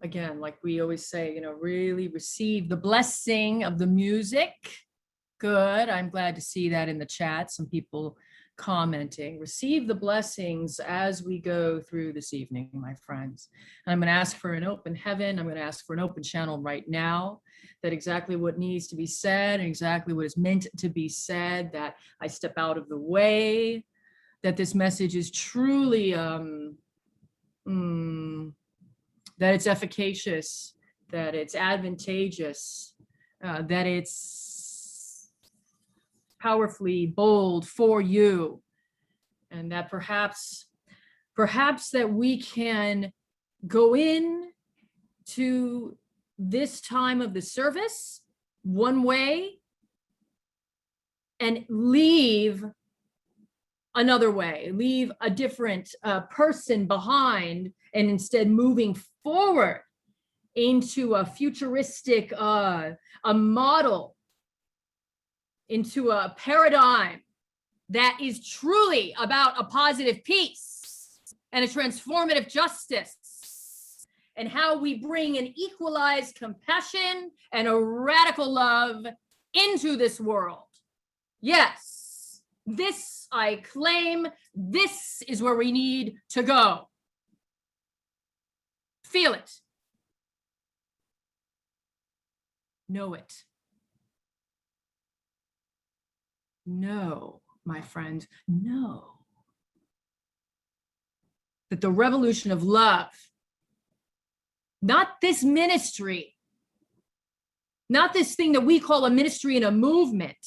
again, like we always say, really receive the blessing of the music. Good. I'm glad to see that in the chat. Some people commenting. Receive the blessings as we go through this evening, my friends. And I'm going to ask for an open heaven. I'm going to ask for an open channel right now, that exactly what needs to be said and exactly what is meant to be said, that I step out of the way, that this message is truly, that it's efficacious, that it's advantageous, that it's powerfully bold for you, and that perhaps that we can go in to this time of the service one way and leave another way, leave a different person behind, and instead moving forward into a futuristic, a model, into a paradigm that is truly about a positive peace and a transformative justice, and how we bring an equalized compassion and a radical love into this world. Yes, this I claim, this is where we need to go. Feel it. Know it. Know, my friend, know that the revolution of love, not this ministry, not this thing that we call a ministry and a movement,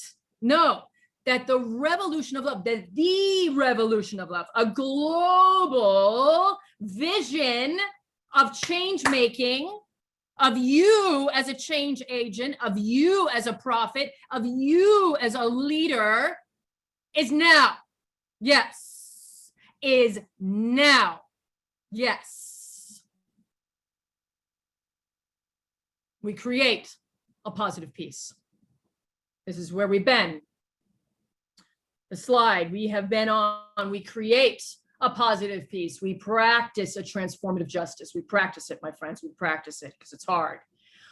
no, that the revolution of love, that the revolution of love, a global vision of change making, of you as a change agent, of you as a prophet, of you as a leader, is now. Yes. Is now. Yes. We create a positive peace. This is where we've been. The slide we have been on, we create a positive peace. We practice a transformative justice. We practice it, my friends. We practice it because it's hard.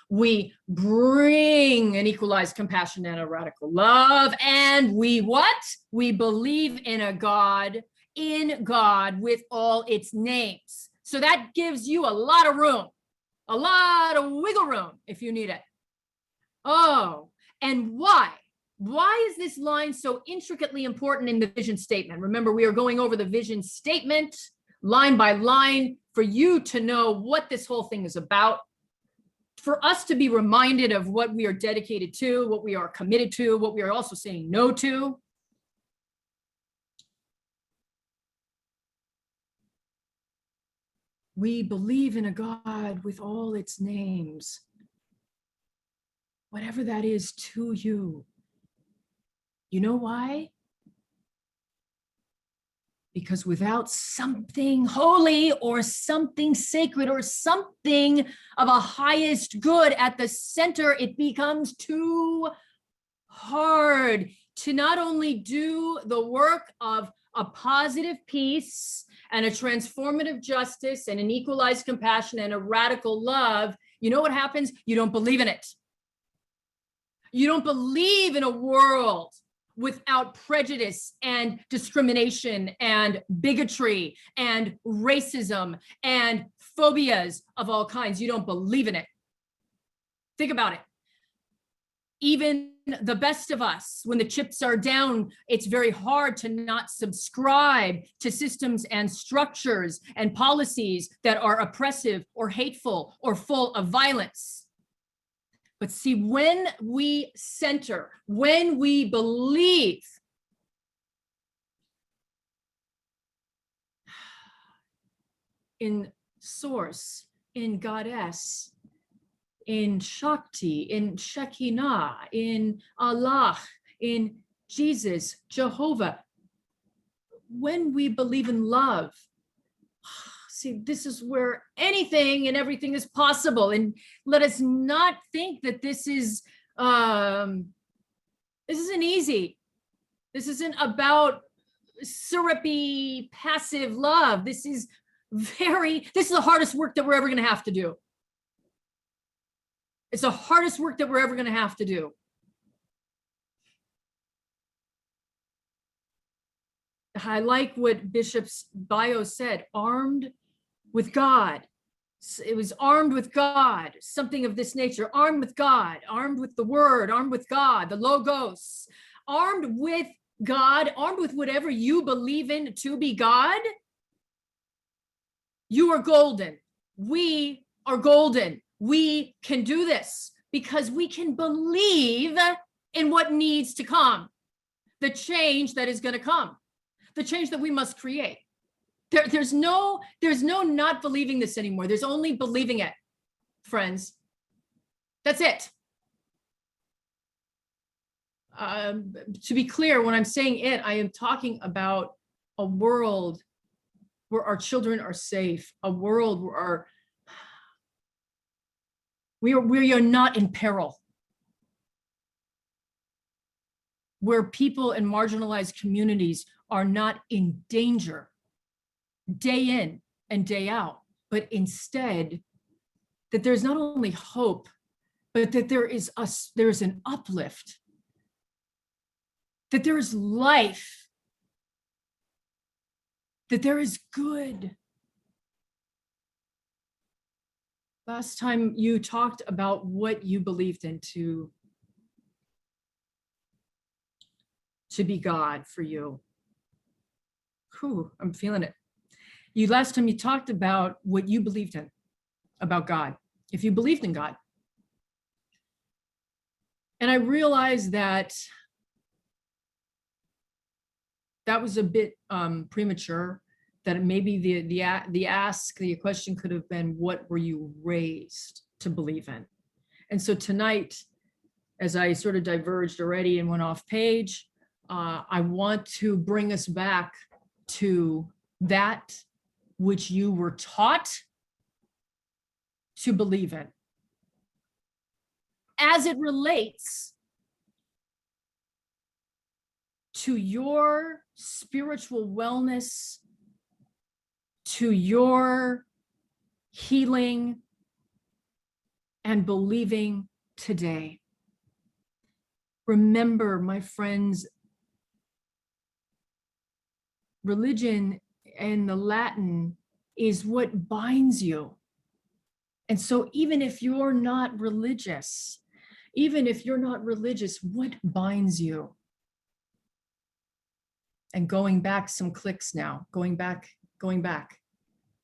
We bring an equalized compassion and a radical love. And we what? We believe in a God, in God with all its names. So that gives you a lot of room, a lot of wiggle room if you need it. Oh, and why? Why is this line so intricately important in the vision statement? Remember, we are going over the vision statement line by line for you to know what this whole thing is about, for us to be reminded of what we are dedicated to, what we are committed to, what we are also saying no to. We believe in a God with all its names, whatever that is to you. You know why? Because without something holy or something sacred or something of a highest good at the center, it becomes too hard to not only do the work of a positive peace and a transformative justice and an equalized compassion and a radical love. You know what happens? You don't believe in it. You don't believe in a world without prejudice and discrimination and bigotry and racism and phobias of all kinds. You don't believe in it. Think about it. Even the best of us, when the chips are down, it's very hard to not subscribe to systems and structures and policies that are oppressive or hateful or full of violence. But see, when we center, when we believe in Source, in Goddess, in Shakti, in Shekinah, in Allah, in Jesus, Jehovah, when we believe in love, see, this is where anything and everything is possible. And let us not think that this isn't easy. This isn't about syrupy, passive love. This is the hardest work that we're ever going to have to do. It's the hardest work that we're ever going to have to do. I like what Bishop's bio said, armed with God. It was armed with God, something of this nature, armed with God, armed with the word, armed with God, the logos, armed with God, armed with whatever you believe in to be God. You are golden. We are golden. We can do this because we can believe in what needs to come, the change that is going to come, the change that we must create. There's no not believing this anymore. There's only believing it, friends. That's it. To be clear, when I'm saying it, I am talking about a world where our children are safe, a world where we are not in peril, where people in marginalized communities are not in danger day in and day out, but instead that there's not only hope, but that there's an uplift, that there is life, that there is good. Last time you talked about what you believed in to be God for you. Whew, I'm feeling it. Last time you talked about what you believed in about God, if you believed in God. And I realized that was a bit premature, that maybe the question could have been, what were you raised to believe in? And so tonight, as I sort of diverged already and went off page, I want to bring us back to that which you were taught to believe in, as it relates to your spiritual wellness, to your healing and believing today. Remember, my friends, religion and the Latin is what binds you. And so even if you're not religious, what binds you? And going back some clicks now, going back.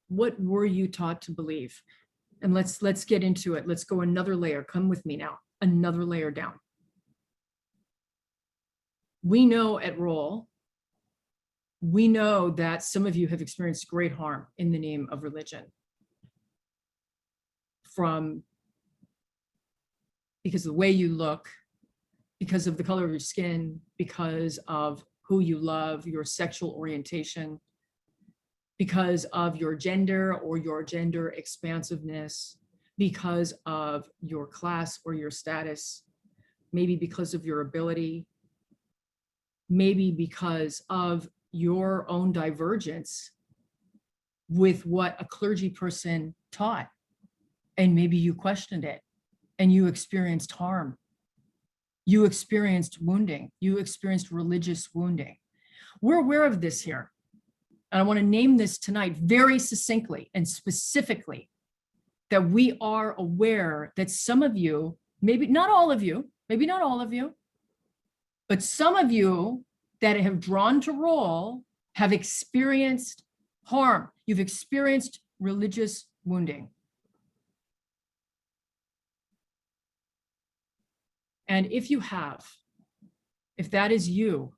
What were you taught to believe? And let's get into it. Let's go another layer. Come with me now, another layer down. We know at Roll, we know that some of you have experienced great harm in the name of religion. Because of the way you look, because of the color of your skin, because of who you love, your sexual orientation, because of your gender or your gender expansiveness, because of your class or your status, maybe because of your ability, maybe because of your own divergence with what a clergy person taught. And maybe you questioned it and you experienced harm. You experienced wounding. You experienced religious wounding. We're aware of this here. And I want to name this tonight very succinctly and specifically, that we are aware that some of you, maybe not all of you, but some of you that have drawn to Roll have experienced harm. You've experienced religious wounding. And if you have, if that is you,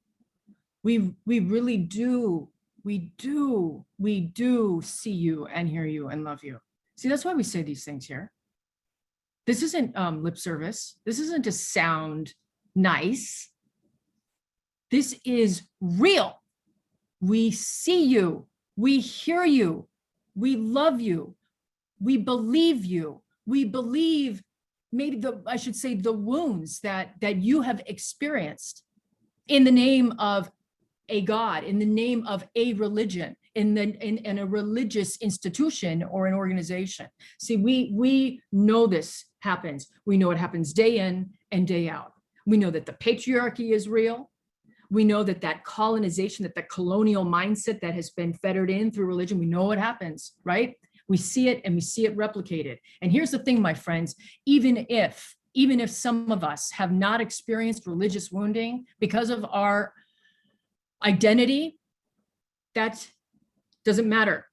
we really do, we do see you and hear you and love you. See, that's why we say these things here. This isn't lip service. This isn't to sound nice. This is real. We see you. We hear you. We love you. We believe you. We believe maybe I should say the wounds that you have experienced in the name of a God, in the name of a religion, in a religious institution or an organization. See, we know this happens. We know it happens day in and day out. We know that the patriarchy is real. We know that that colonization, that the colonial mindset that has been fettered in through religion, we know what happens, right? We see it and we see it replicated. And here's the thing, my friends, even if some of us have not experienced religious wounding because of our identity, that doesn't matter.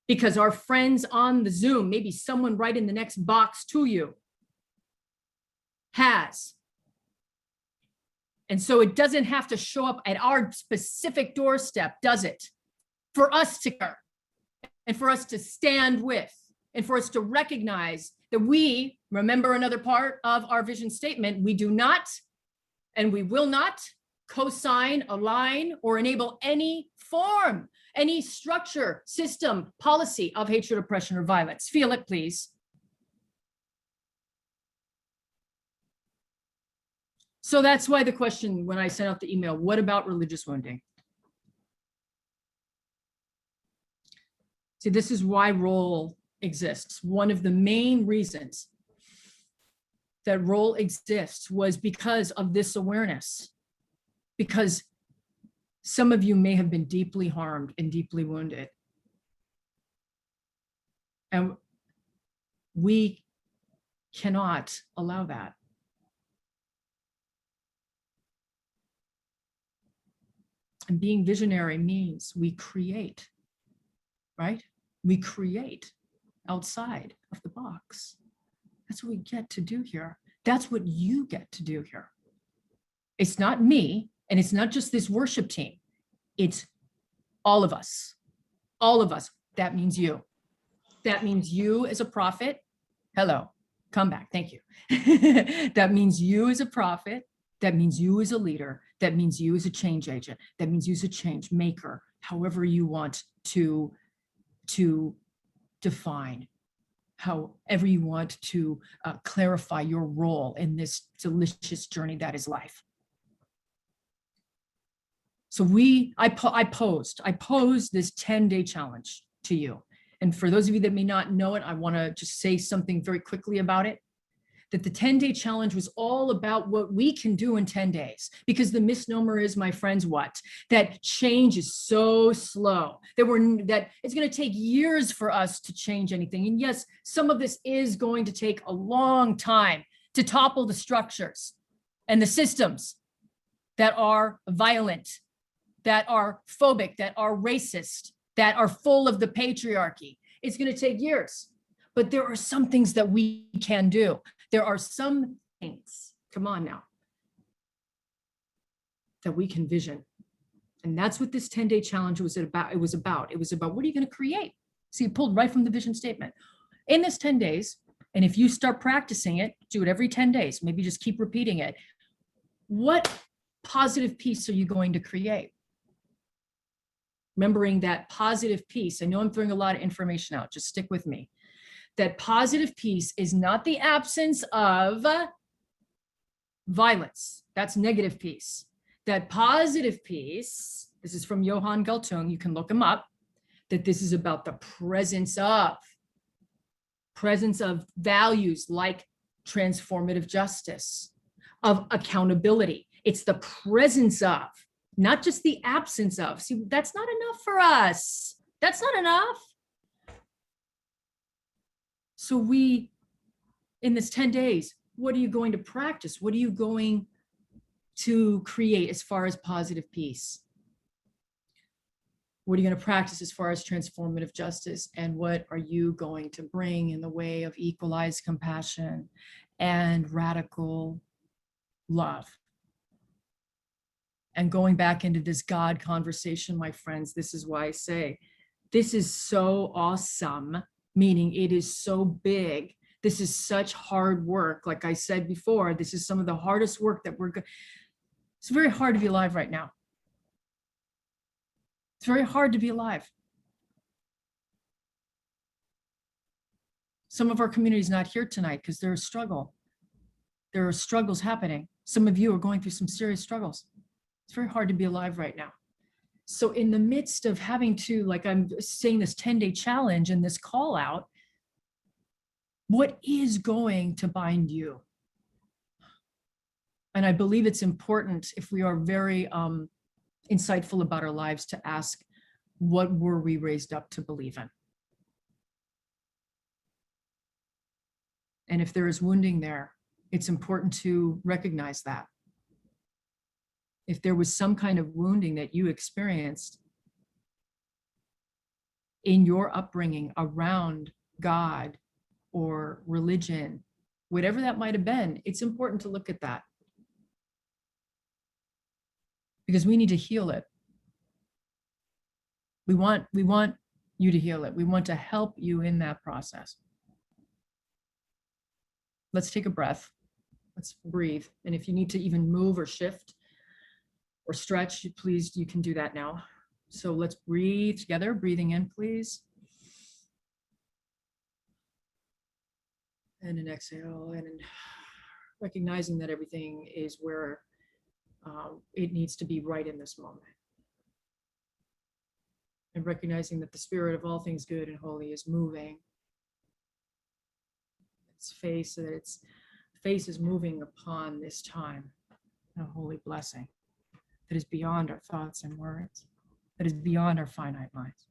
Because our friends on the Zoom, maybe someone right in the next box to you has. And so it doesn't have to show up at our specific doorstep, does it? For us to care and for us to stand with and for us to recognize that we, remember another part of our vision statement, we do not and we will not co-sign, align, or enable any form, any structure, system, policy of hatred, oppression, or violence. Feel it, please. So that's why the question when I sent out the email, what about religious wounding? See, this is why role exists. One of the main reasons that role exists was because of this awareness. Because some of you may have been deeply harmed and deeply wounded. And we cannot allow that. And being visionary means we create, right? We create outside of the box. That's what we get to do here. That's what you get to do here. It's not me, and it's not just this worship team. It's all of us. All of us. That means you. That means you as a prophet. Hello, come back. Thank you. That means you as a prophet. That means you as a leader. That means you as a change agent. That means you as a change maker, however you want to define, however you want to clarify your role in this delicious journey that is life. So I posed this 10-day challenge to you. And for those of you that may not know it, I want to just say something very quickly about it. That the 10-day challenge was all about what we can do in 10 days. Because the misnomer is, my friends, what? That change is so slow, that it's going to take years for us to change anything. And yes, some of this is going to take a long time to topple the structures and the systems that are violent, that are phobic, that are racist, that are full of the patriarchy. It's going to take years. But there are some things that we can do. There are some things, come on now, that we can vision. And that's what this 10-day challenge was about. It was about what are you going to create? See, it pulled right from the vision statement. In this 10 days, and if you start practicing it, do it every 10 days, maybe just keep repeating it. What positive piece are you going to create? Remembering that positive piece, I know I'm throwing a lot of information out, just stick with me. That positive piece is not the absence of violence. That's negative piece. That positive piece, this is from Johann Galtung, you can look him up, that this is about the presence of values like transformative justice, of accountability. It's the presence of, not just the absence of. See, that's not enough for us. That's not enough. So we, in this 10 days, what are you going to practice? What are you going to create as far as positive peace? What are you going to practice as far as transformative justice? And what are you going to bring in the way of equalized compassion and radical love? And going back into this God conversation, my friends, this is why I say, this is so awesome. Meaning it is so big. This is such hard work. Like I said before, this is some of the hardest work that it's very hard to be alive right now. It's very hard to be alive. Some of our community is not here tonight because there's a struggle. There are struggles happening. Some of you are going through some serious struggles. It's very hard to be alive right now. So in the midst of having to, like I'm saying, this 10-day challenge and this call out, What is going to bind you? And I believe it's important, if we are very insightful about our lives, to ask, what were we raised up to believe in? And if there is wounding there, it's important to recognize that. If there was some kind of wounding that you experienced in your upbringing around God or religion, whatever that might have been, it's important to look at that, because we need to heal it. We want you to heal it. We want to help you in that process. Let's take a breath. Let's breathe. And if you need to even move or shift or stretch, please, you can do that now. So let's breathe together. Breathing in, please. And an exhale, and recognizing that everything is where it needs to be right in this moment. And recognizing that the spirit of all things good and holy is moving. Its face is moving upon this time, a holy blessing that is beyond our thoughts and words, that is beyond our finite minds.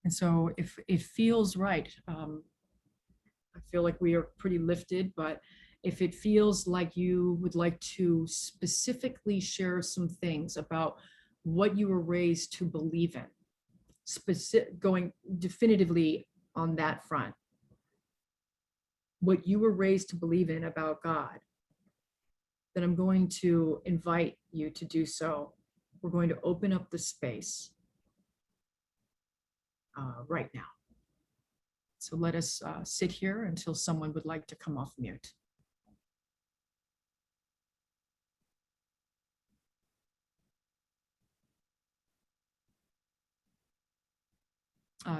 And so if it feels right, I feel like we are pretty lifted, but if it feels like you would like to specifically share some things about what you were raised to believe in, going definitively on that front, what you were raised to believe in about God, then I'm going to invite you to do so. We're going to open up the space right now. So let us sit here until someone would like to come off mute.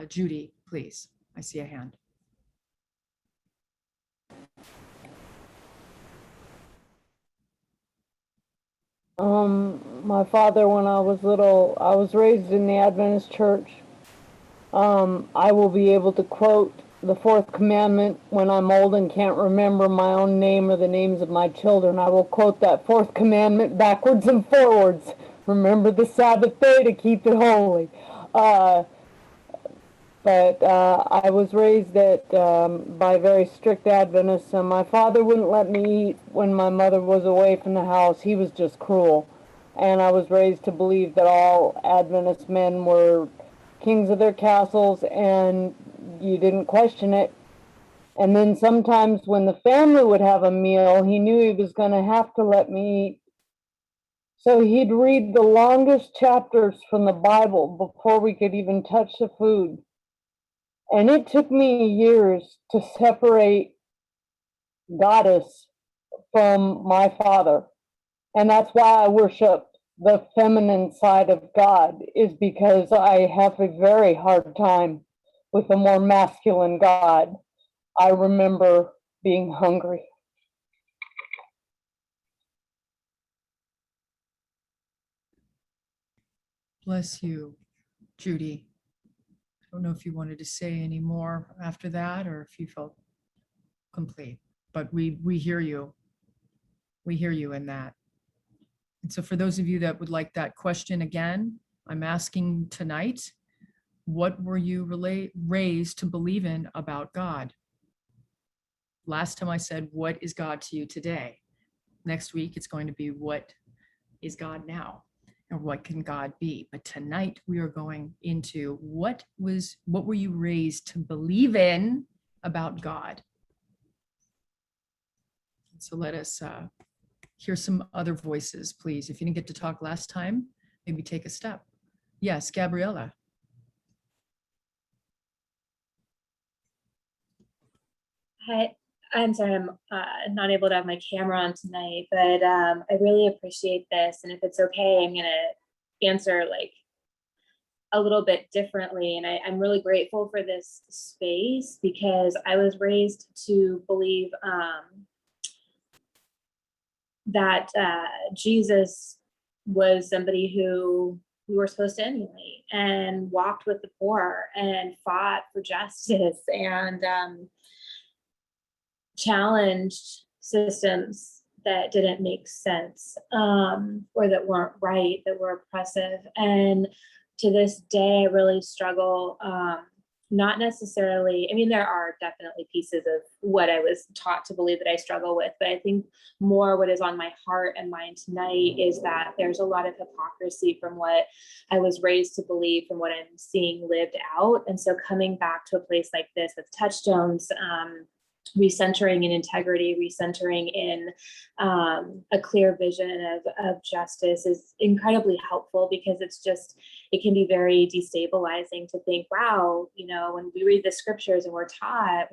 Judy, please. I see a hand. My father, when I was little, I was raised in the Adventist church. I will be able to quote the fourth commandment when I'm old and can't remember my own name or the names of my children. I will quote that fourth commandment backwards and forwards. Remember the Sabbath day to keep it holy. But I was raised by very strict Adventists, and my father wouldn't let me eat when my mother was away from the house. He was just cruel. And I was raised to believe that all Adventist men were kings of their castles, and you didn't question it. And then sometimes when the family would have a meal, he knew he was going to have to let me eat. So he'd read the longest chapters from the Bible before we could even touch the food. And it took me years to separate Goddess from my father. And that's why I worship the feminine side of God, is because I have a very hard time with a more masculine God. I remember being hungry. Bless you, Judy. I don't know if you wanted to say any more after that, or if you felt complete, but we hear you. We hear you in that. And so for those of you that would like that question again, I'm asking tonight, what were you raised to believe in about God? Last time I said, what is God to you today? Next week, it's going to be, what is God now? Or what can God be? But tonight we are going into what were you raised to believe in about God? So let us hear some other voices, please. If you didn't get to talk last time, maybe take a step. Yes, Gabriella. Hi, I'm sorry, I'm not able to have my camera on tonight, but I really appreciate this. And if it's okay, I'm gonna answer like a little bit differently. And I'm really grateful for this space, because I was raised to believe that Jesus was somebody who we were supposed to emulate, and walked with the poor and fought for justice and challenged systems that didn't make sense, or that weren't right, that were oppressive. And to this day, I really struggle, not necessarily, I mean, there are definitely pieces of what I was taught to believe that I struggle with, but I think more what is on my heart and mind tonight is that there's a lot of hypocrisy from what I was raised to believe, from what I'm seeing lived out. And so coming back to a place like this with Touchstones, recentering in integrity, recentering in a clear vision of justice is incredibly helpful, because it can be very destabilizing to think, wow, when we read the scriptures and we're taught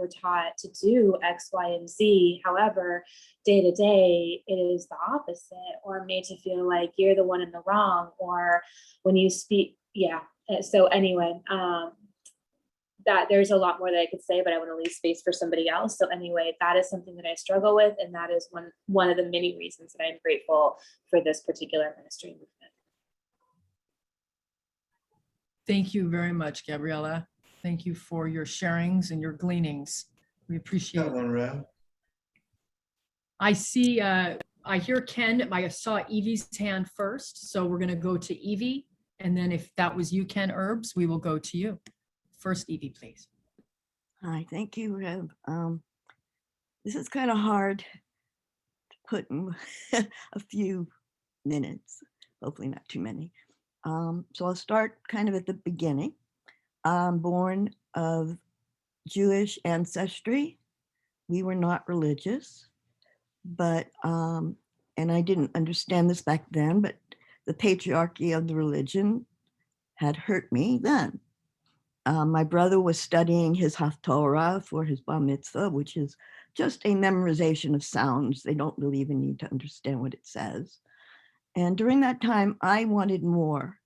to do X, Y, and Z. However, day to day, it is the opposite, or made to feel like you're the one in the wrong, or when you speak, yeah. So anyway, that there's a lot more that I could say, but I want to leave space for somebody else. So anyway, that is something that I struggle with. And that is one of the many reasons that I'm grateful for this particular ministry movement. Thank you very much, Gabriella. Thank you for your sharings and your gleanings. We appreciate it. I see, I hear Ken. I saw Evie's hand first. So we're going to go to Evie. And then if that was you, Ken Herbs, we will go to you. First, Evie, please. Hi, thank you, Reb. This is kind of hard to put in a few minutes, hopefully not too many. So I'll start kind of at the beginning. I'm born of Jewish ancestry. We were not religious, but, and I didn't understand this back then, but the patriarchy of the religion had hurt me then. My brother was studying his Haftorah for his bar mitzvah, which is just a memorization of sounds. They don't really even need to understand what it says. And during that time, I wanted more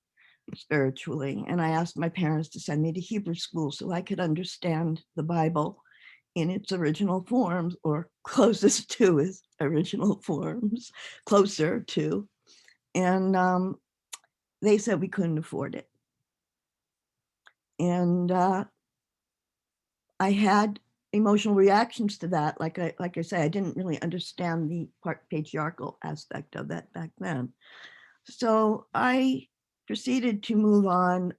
spiritually. And I asked my parents to send me to Hebrew school so I could understand the Bible in its original forms, or closest to its original forms, closer to. And they said we couldn't afford it. And I had emotional reactions to that. Like I say, I didn't really understand the patriarchal aspect of that back then. So I proceeded to move on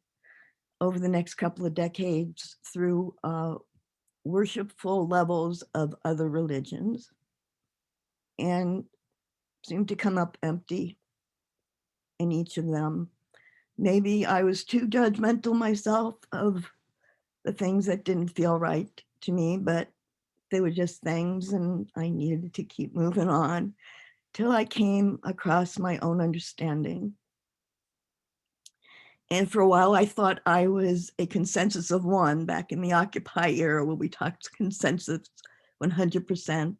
over the next couple of decades through worshipful levels of other religions, and seemed to come up empty in each of them. Maybe I was too judgmental myself of the things that didn't feel right to me, but they were just things, and I needed to keep moving on till I came across my own understanding. And for a while, I thought I was a consensus of one back in the Occupy era, where we talked consensus 100%.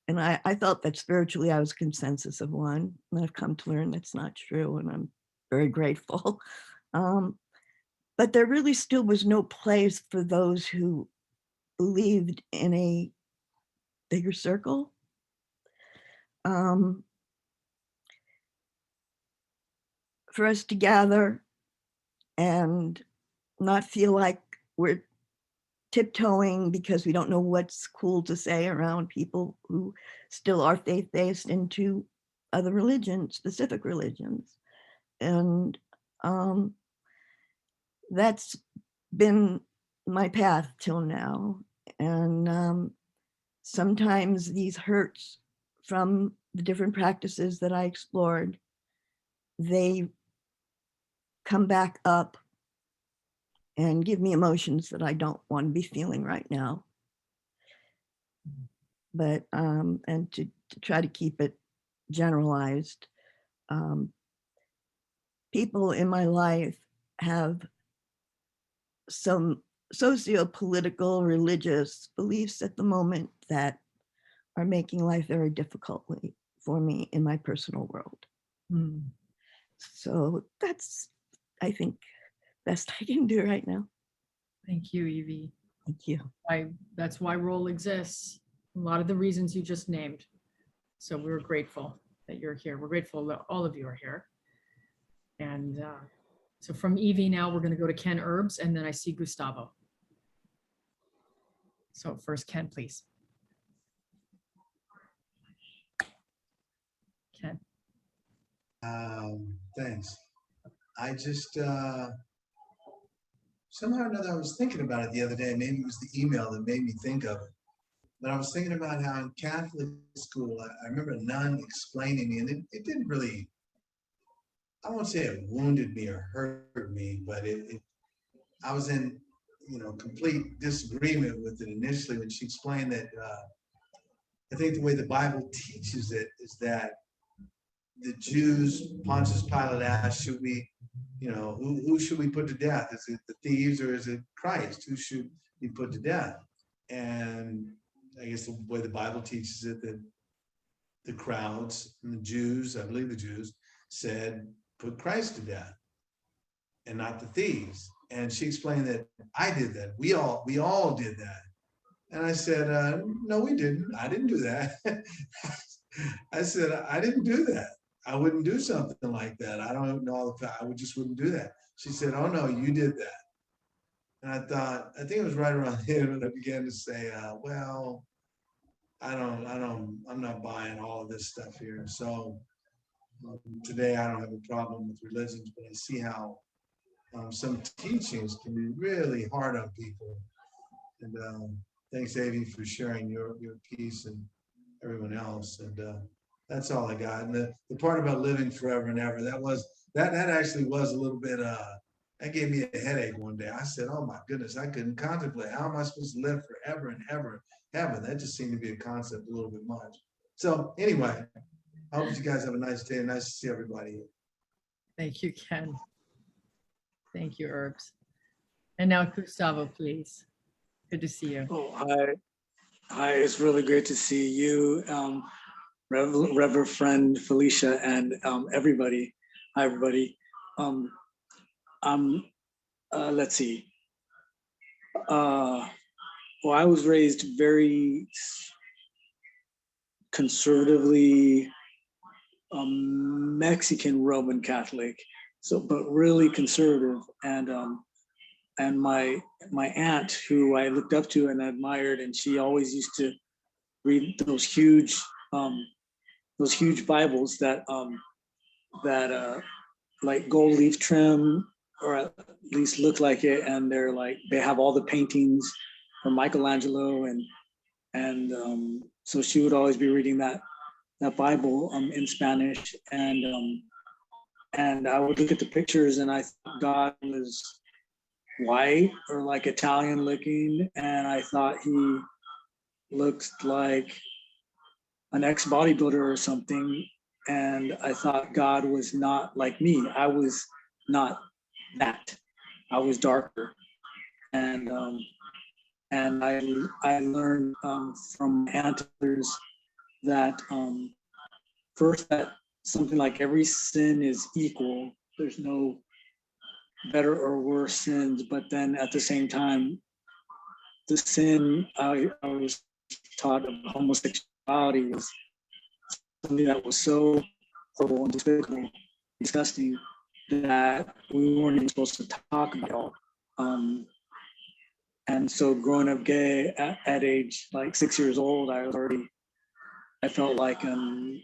And I thought that spiritually I was consensus of one. And I've come to learn that's not true, and I'm very grateful. But there really still was no place for those who believed in a bigger circle. For us to gather and not feel like we're tiptoeing because we don't know what's cool to say around people who still are faith-based into other religions, specific religions. And that's been my path till now. And sometimes these hurts from the different practices that I explored, they come back up and give me emotions that I don't want to be feeling right now. But, and to try to keep it generalized, people in my life have some socio-political, religious beliefs at the moment that are making life very difficultly for me in my personal world. So that's, I think, best I can do right now. Thank you, Evie. Thank you. That's why Roll exists. A lot of the reasons you just named. So we're grateful that you're here. We're grateful that all of you are here. And So from Evie now, we're going to go to Ken Herbs, and then I see Gustavo. So first, Ken, please. Ken. Thanks. I just, somehow or another, I was thinking about it the other day. Maybe it was the email that made me think of it. But I was thinking about how in Catholic school, I remember a nun explaining me, and it didn't really, I won't say it wounded me or hurt me, but I was in, complete disagreement with it initially when she explained that I think the way the Bible teaches it is that the Jews, Pontius Pilate asked, should we, who should we put to death? Is it the thieves or is it Christ? Who should be put to death? And I guess the way the Bible teaches it, that the crowds and the Jews, I believe the Jews, said, put Christ to death and not the thieves. And she explained that I did that. We all did that. And I said, no, we didn't. I didn't do that. I said, I didn't do that. I wouldn't do something like that. I don't know if I just wouldn't do that. She said, oh no, you did that. And I think it was right around here when I began to say, well, I'm not buying all of this stuff here. So today I don't have a problem with religions, but I see how some teachings can be really hard on people. And thanks, Avi, for sharing your piece and everyone else. And that's all I got. And the part about living forever and ever, that actually was a little bit, that gave me a headache one day. I said, oh my goodness, I couldn't contemplate. How am I supposed to live forever and ever? Heaven, that just seemed to be a concept a little bit much. So anyway, I hope you guys have a nice day. Nice to see everybody. Thank you, Ken. Thank you, Herbs. And now Gustavo, please. Good to see you. Oh, hi. Hi, it's really great to see you, Reverend friend Felicia, and everybody. Hi, everybody. Let's see. Well, I was raised very conservatively Mexican Roman Catholic, but really conservative. And my aunt, who I looked up to and admired, and she always used to read those huge Bibles that like gold leaf trim, or at least look like it, and they have all the paintings from Michelangelo, and so she would always be reading that Bible in Spanish, and I would look at the pictures, and I thought God was white or like Italian looking, and I thought he looked like an ex-bodybuilder or something, and I thought God was not like me. I was not that. I was darker, and I learned from ancestors that first, that something like every sin is equal. There's no better or worse sins, but then at the same time, the sin I was taught of homosexuality was something that was so horrible and despicable, disgusting, that we weren't even supposed to talk about. And so growing up gay at age like 6 years old, I felt like an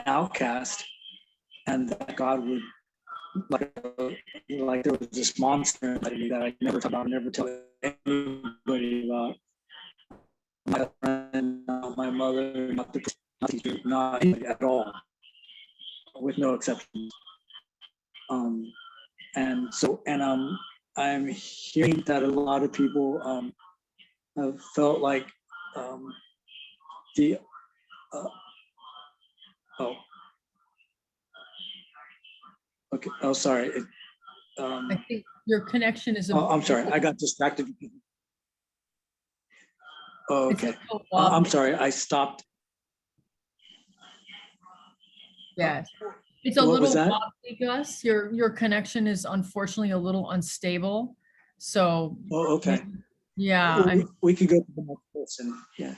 outcast, and that God would, like there was this monster inside me that I never talk about, never tell anybody about. My friend, my mother, not the teacher, not anybody at all, with no exceptions. And I'm hearing that a lot of people have felt like okay. Oh, sorry. I think your connection is. I'm sorry. I got distracted. Oh, okay. I'm sorry. I stopped. Yes. It's a little wobbly, Gus. Your connection is unfortunately a little unstable. So. Oh, okay. Yeah. We could go to the next person. Yeah.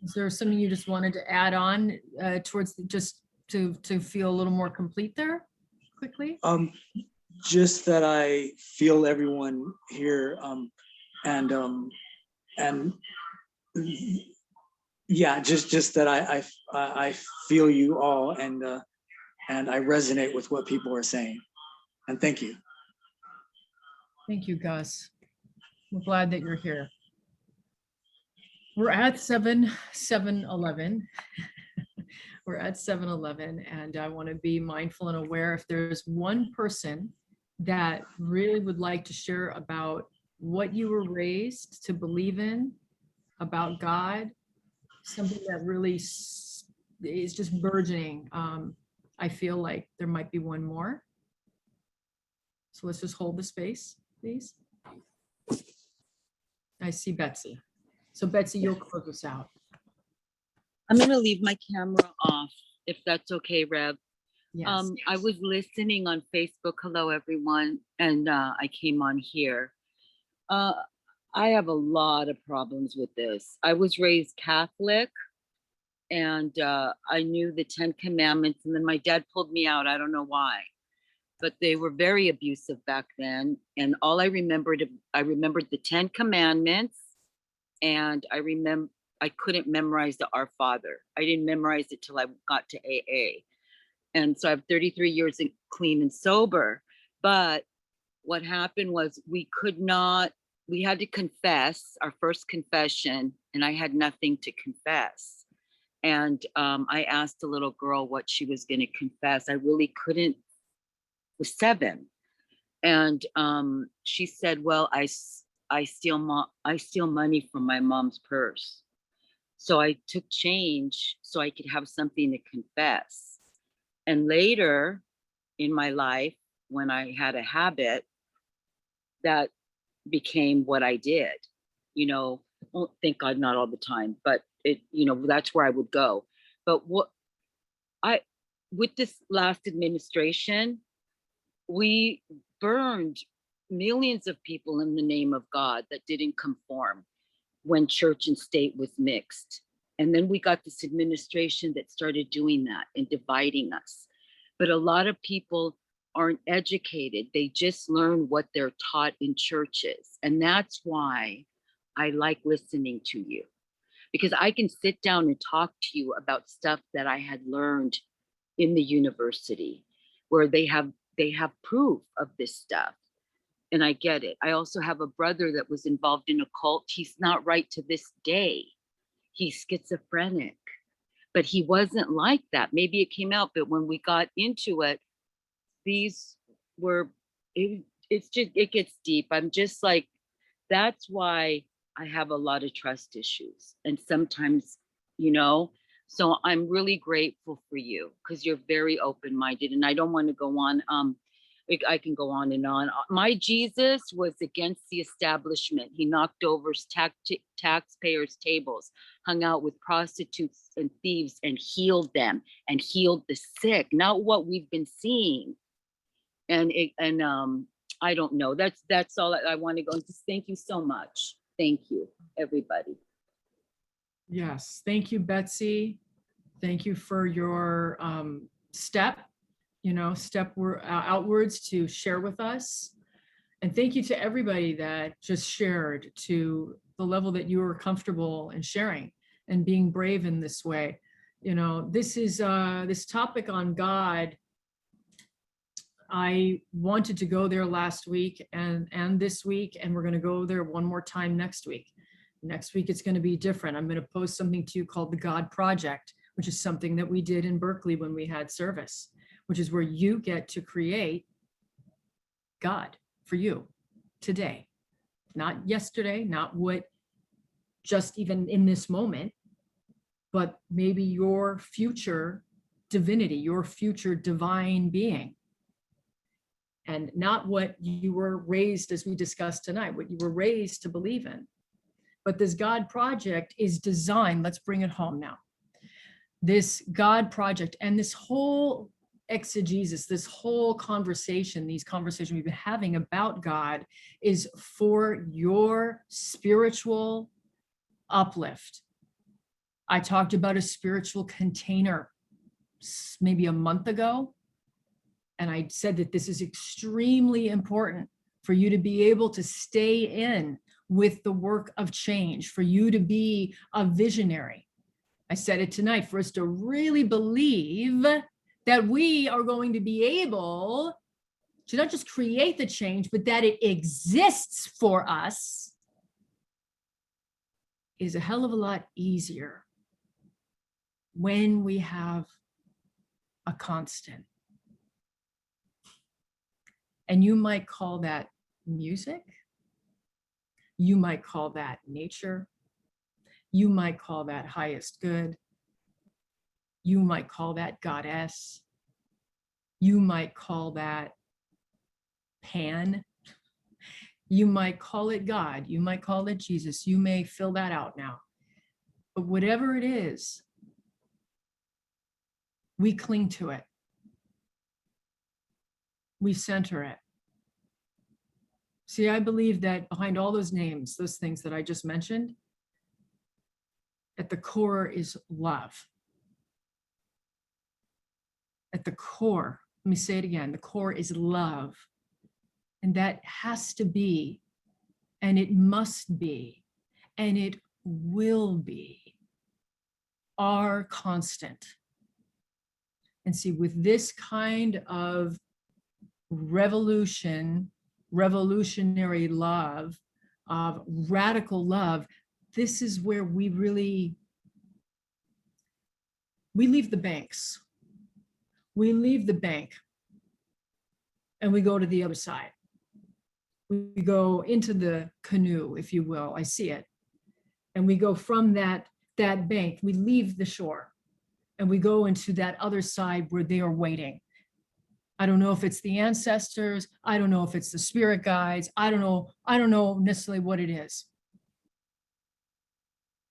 Is there something you just wanted to add on towards just to feel a little more complete there quickly? Just that I feel everyone here, and yeah, just that I feel you all, and I resonate with what people are saying. And thank you. Thank you, Gus. We're glad that you're here. We're at 7-11. We're at 7-11, and I want to be mindful and aware if there's one person that really would like to share about what you were raised to believe in, about God, something that really is just burgeoning. I feel like there might be one more. So let's just hold the space, please. I see Betsy. So Betsy, you'll close us out. I'm going to leave my camera off, if that's okay, Reb. Yes. I was listening on Facebook. Hello, everyone. And I came on here. I have a lot of problems with this. I was raised Catholic, and I knew the 10 Commandments, and then my dad pulled me out. I don't know why, but they were very abusive back then. And all I remembered the 10 Commandments, and I couldn't memorize the Our Father. I didn't memorize it till I got to AA. And so I have 33 years in clean and sober. But what happened was we had to confess our first confession, and I had nothing to confess. And I asked a little girl what she was going to confess. I really couldn't. It was 7. And she said, well, I steal money from my mom's purse. So I took change so I could have something to confess. And later in my life, when I had a habit, that became what I did. You know, well, thank God, not all the time, but that's where I would go. But with this last administration, we burned millions of people in the name of God that didn't conform when church and state was mixed. And then we got this administration that started doing that and dividing us. But a lot of people aren't educated. They just learn what they're taught in churches. And that's why I like listening to you, because I can sit down and talk to you about stuff that I had learned in the university, where they have proof of this stuff. And I get it. I also have a brother that was involved in a cult. He's not right to this day. He's schizophrenic, but he wasn't like that. Maybe it came out, but when we got into it, it gets deep. I'm just like, that's why I have a lot of trust issues. And sometimes, so I'm really grateful for you, because you're very open-minded, and I don't want to go on. I can go on and on. My Jesus was against the establishment. He knocked over taxpayers' tables, hung out with prostitutes and thieves, and healed them, and healed the sick. Not what we've been seeing. And I don't know. That's all I want to go. Just thank you so much. Thank you, everybody. Yes, thank you, Betsy. Thank you for your step outwards to share with us. And thank you to everybody that just shared to the level that you were comfortable in sharing and being brave in this way. This is this topic on God. I wanted to go there last week and this week, and we're going to go there one more time next week. Next week, it's going to be different. I'm going to post something to you called the God Project, which is something that we did in Berkeley when we had service, which is where you get to create God for you today, not yesterday, not what just even in this moment, but maybe your future divinity, your future divine being. And not what you were raised, as we discussed tonight, what you were raised to believe in. But this God Project is designed, let's bring it home now. This God Project and this whole exegesis, this whole conversation, these conversations we've been having about God is for your spiritual uplift. I talked about a spiritual container. maybe a month ago. And I said that this is extremely important for you to be able to stay in with the work of change, for you to be a visionary. I said it tonight, for us to really believe that we are going to be able to not just create the change, but that it exists for us, is a hell of a lot easier when we have a constant. And you might call that music. You might call that nature. You might call that highest good. You might call that goddess. You might call that Pan. You might call it God. You might call it Jesus. You may fill that out now. But whatever it is, we cling to it. We center it. See, I believe that behind all those names, those things that I just mentioned, at the core is love. At the core, let me say it again, the core is love. And that has to be, and it must be, and it will be our constant. And see, with this kind of revolutionary love, of radical love, this is where we leave the banks. We leave the bank and we go to the other side. We go into the canoe, if you will. I see it. And we go from that bank, we leave the shore and we go into that other side where they are waiting. I don't know if it's the ancestors. I don't know if it's the spirit guides. I don't know necessarily what it is.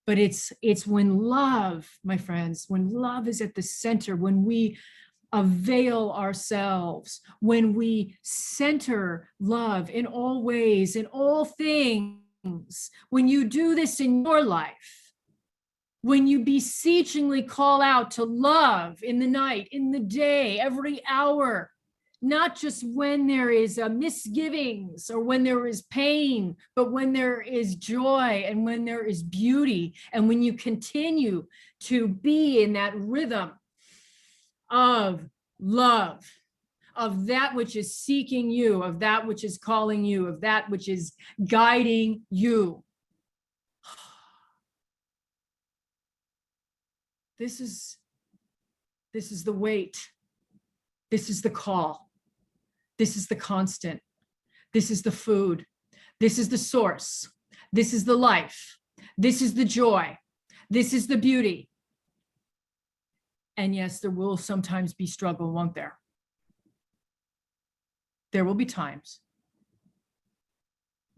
But it's when love, my friends, when love is at the center, when we avail ourselves, when we center love in all ways, in all things, when you do this in your life, when you beseechingly call out to love in the night, in the day, every hour, not just when there is misgivings or when there is pain, but when there is joy and when there is beauty, and when you continue to be in that rhythm of love, of that which is seeking you, of that which is calling you, of that which is guiding you. This is the weight. This is the call. This is the constant. This is the food. This is the source. This is the life. This is the joy. This is the beauty. And yes, there will sometimes be struggle, won't there? There will be times.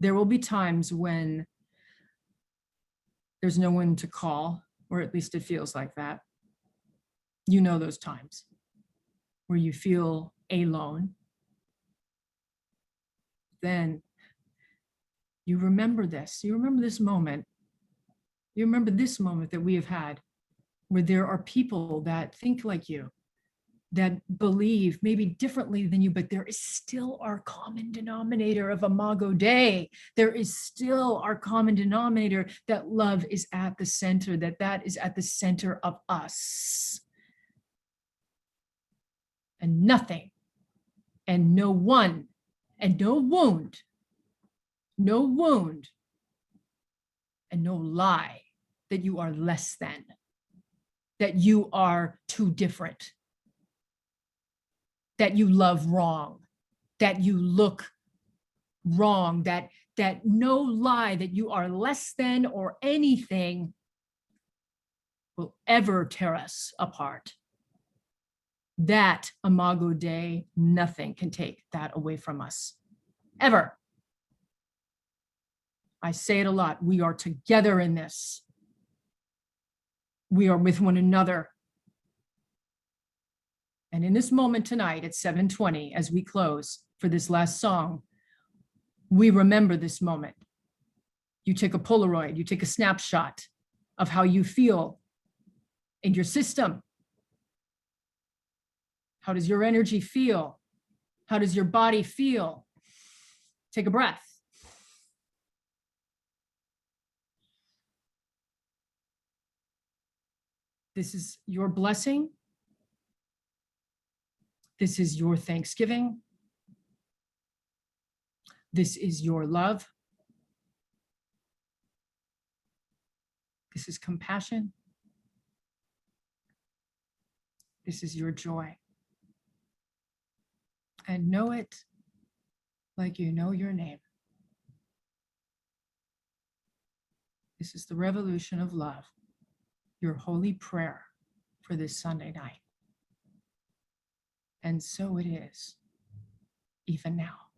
There will be times when there's no one to call, or at least it feels like that. You know those times where you feel alone. Then you remember this. You remember this moment. You remember this moment that we have had, where there are people that think like you, that believe maybe differently than you, but there is still our common denominator of Imago Dei. There is still our common denominator that love is at the center, that is at the center of us. And nothing, and no one, and no wound, and no lie that you are less than, that you are too different, that you love wrong, that you look wrong, that no lie that you are less than or anything will ever tear us apart. That Imago Dei, nothing can take that away from us, ever. I say it a lot. We are together in this. We are with one another. And in this moment tonight at 7:20, as we close for this last song, we remember this moment. You take a Polaroid, you take a snapshot of how you feel in your system. How does your energy feel? How does your body feel? Take a breath. This is your blessing. This is your thanksgiving. This is your love. This is compassion. This is your joy. And know it like you know your name. This is the revolution of love, your holy prayer for this Sunday night. And so it is, even now.